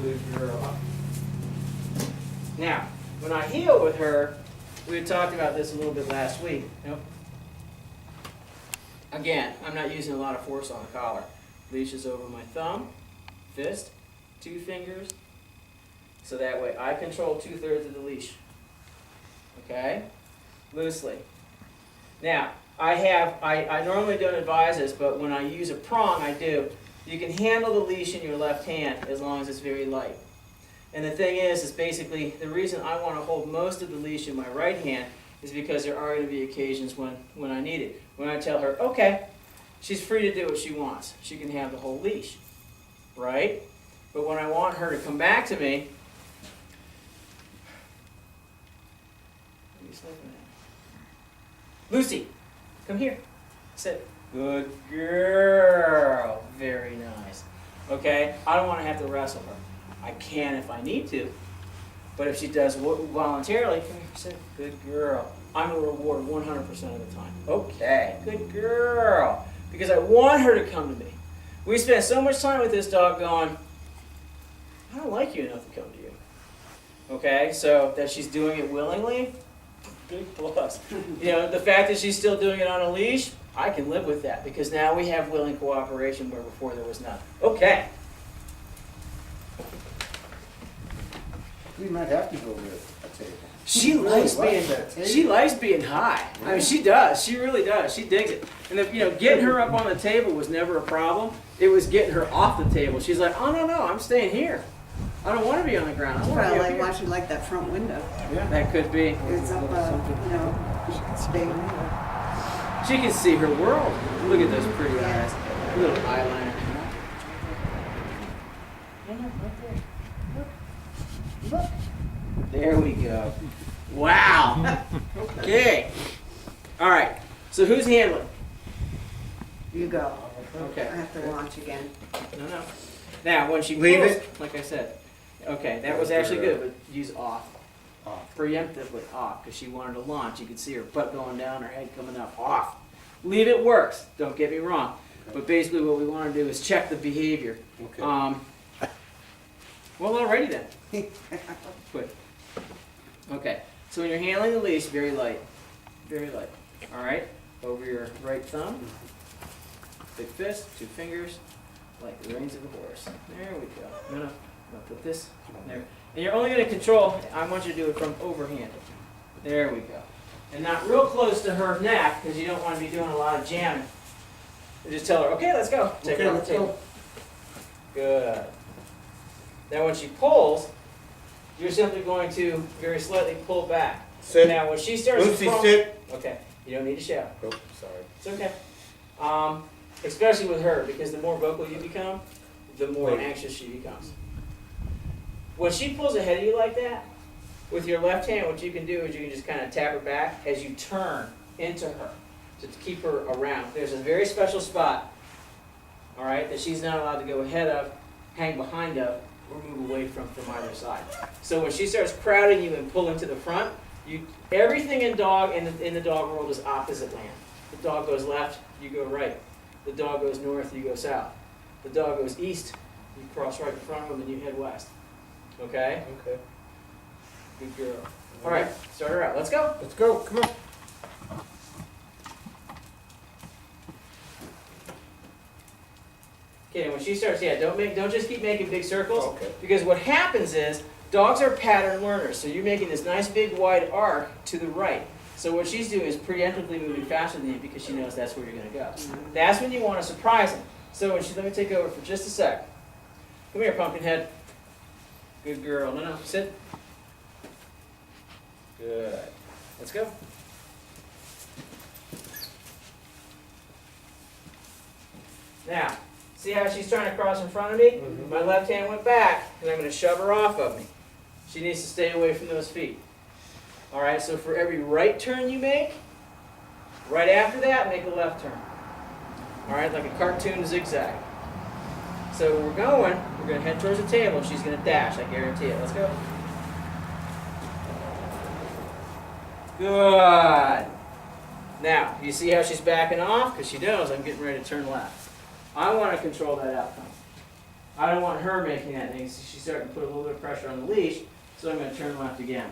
Good girl. Now, when I heel with her, we had talked about this a little bit last week. Nope. Again, I'm not using a lot of force on the collar. Leash is over my thumb, fist, 2 fingers, so that way I control 2/3 of the leash. Okay? Loosely. Now, I normally don't advise this, but when I use a prong, I do. You can handle the leash in your left hand as long as it's very light. And the thing is basically the reason I want to hold most of the leash in my right hand is because there are going to be occasions when I need it. When I tell her, okay, she's free to do what she wants. She can have the whole leash, right? But when I want her to come back to me, Lucy, come here. Sit. Good girl. Very nice. Okay? I don't want to have to wrestle her. I can if I need to. But if she does voluntarily, come here, sit. Good girl. I'm going to reward 100% of the time. Okay. Good girl. Because I want her to come to me. We spend so much time with this dog going, I don't like you enough to come to you. Okay? So that she's doing it willingly, big plus. You know, the fact that she's still doing it on a leash, I can live with that because now we have willing cooperation where before there was none. Okay. We might have to go with a table. She likes being high. I mean, she does. She really does. She digs it. And if, getting her up on the table was never a problem. It was getting her off the table. She's like, oh no, I'm staying here. I don't want to be on the ground. I want to Probably be up like here. watching like that front window. Yeah. That could be. It's up, she can stay in there. She can see her world. Look at those pretty eyes. Little eyeliner. Look. There we go. Wow. Okay. All right. So who's handling? You go. Okay. I have to launch again. No. Now, when she Leave pulls, it. like I said, okay, that was actually good, but use off. Preemptively off, because she wanted to launch. You could see her butt going down, her head coming up. Off. Leave it works. Don't get me wrong. But basically what we want to do is check the behavior. Okay. Well, alrighty then. Good. Okay. So when you're handling the leash, very light. Very light. All right? Over your right thumb. Big fist, 2 fingers, like the reins of a horse. There we go. No. I'll put this there. And you're only going to control, I want you to do it from overhand. There we go. And not real close to her neck, because you don't want to be doing a lot of jamming. You just tell her, okay, let's go. Take Okay, her on the let's table. go. Good. Now when she pulls, you're simply going to very slightly pull back. Sit. Now when she starts Lucy, to sit. okay, you don't need to shout. Oh, sorry. It's okay. Especially with her, because the more vocal you become, the more Right. anxious she becomes. When she pulls ahead of you like that, with your left hand, what you can do is you can just kind of tap her back as you turn into her to keep her around. There's a very special spot, all right, that she's not allowed to go ahead of, hang behind of, or move away from either side. So when she starts crowding you and pulling to the front, everything in the dog world is opposite land. The dog goes left, you go right. The dog goes north, you go south. The dog goes east, you cross right in front of him and you head west. Okay? Okay. Good girl. All right, start her out. Let's go. Let's go. Come on. Okay, and when she starts, don't just keep making big circles. Okay. Because what happens is dogs are pattern learners. So you're making this nice big wide arc to the right. So what she's doing is preemptively moving faster than you because she knows that's where you're going to go. That's when you want to surprise them. So let me take over for just a sec. Come here, Pumpkinhead. Good girl. No, sit. Good. Let's go. Now, see how she's trying to cross in front of me? Mhm. My left hand went back, and I'm going to shove her off of me. She needs to stay away from those feet. All right, so for every right turn you make, right after that, make a left turn. All right, like a cartoon zigzag. So we're going to head towards the table. She's going to dash, I guarantee it. Let's go. Good. Now, you see how she's backing off? Because she knows I'm getting ready to turn left. I want to control that outcome. I don't want her making that thing, so she's starting to put a little bit of pressure on the leash, so I'm gonna turn left again.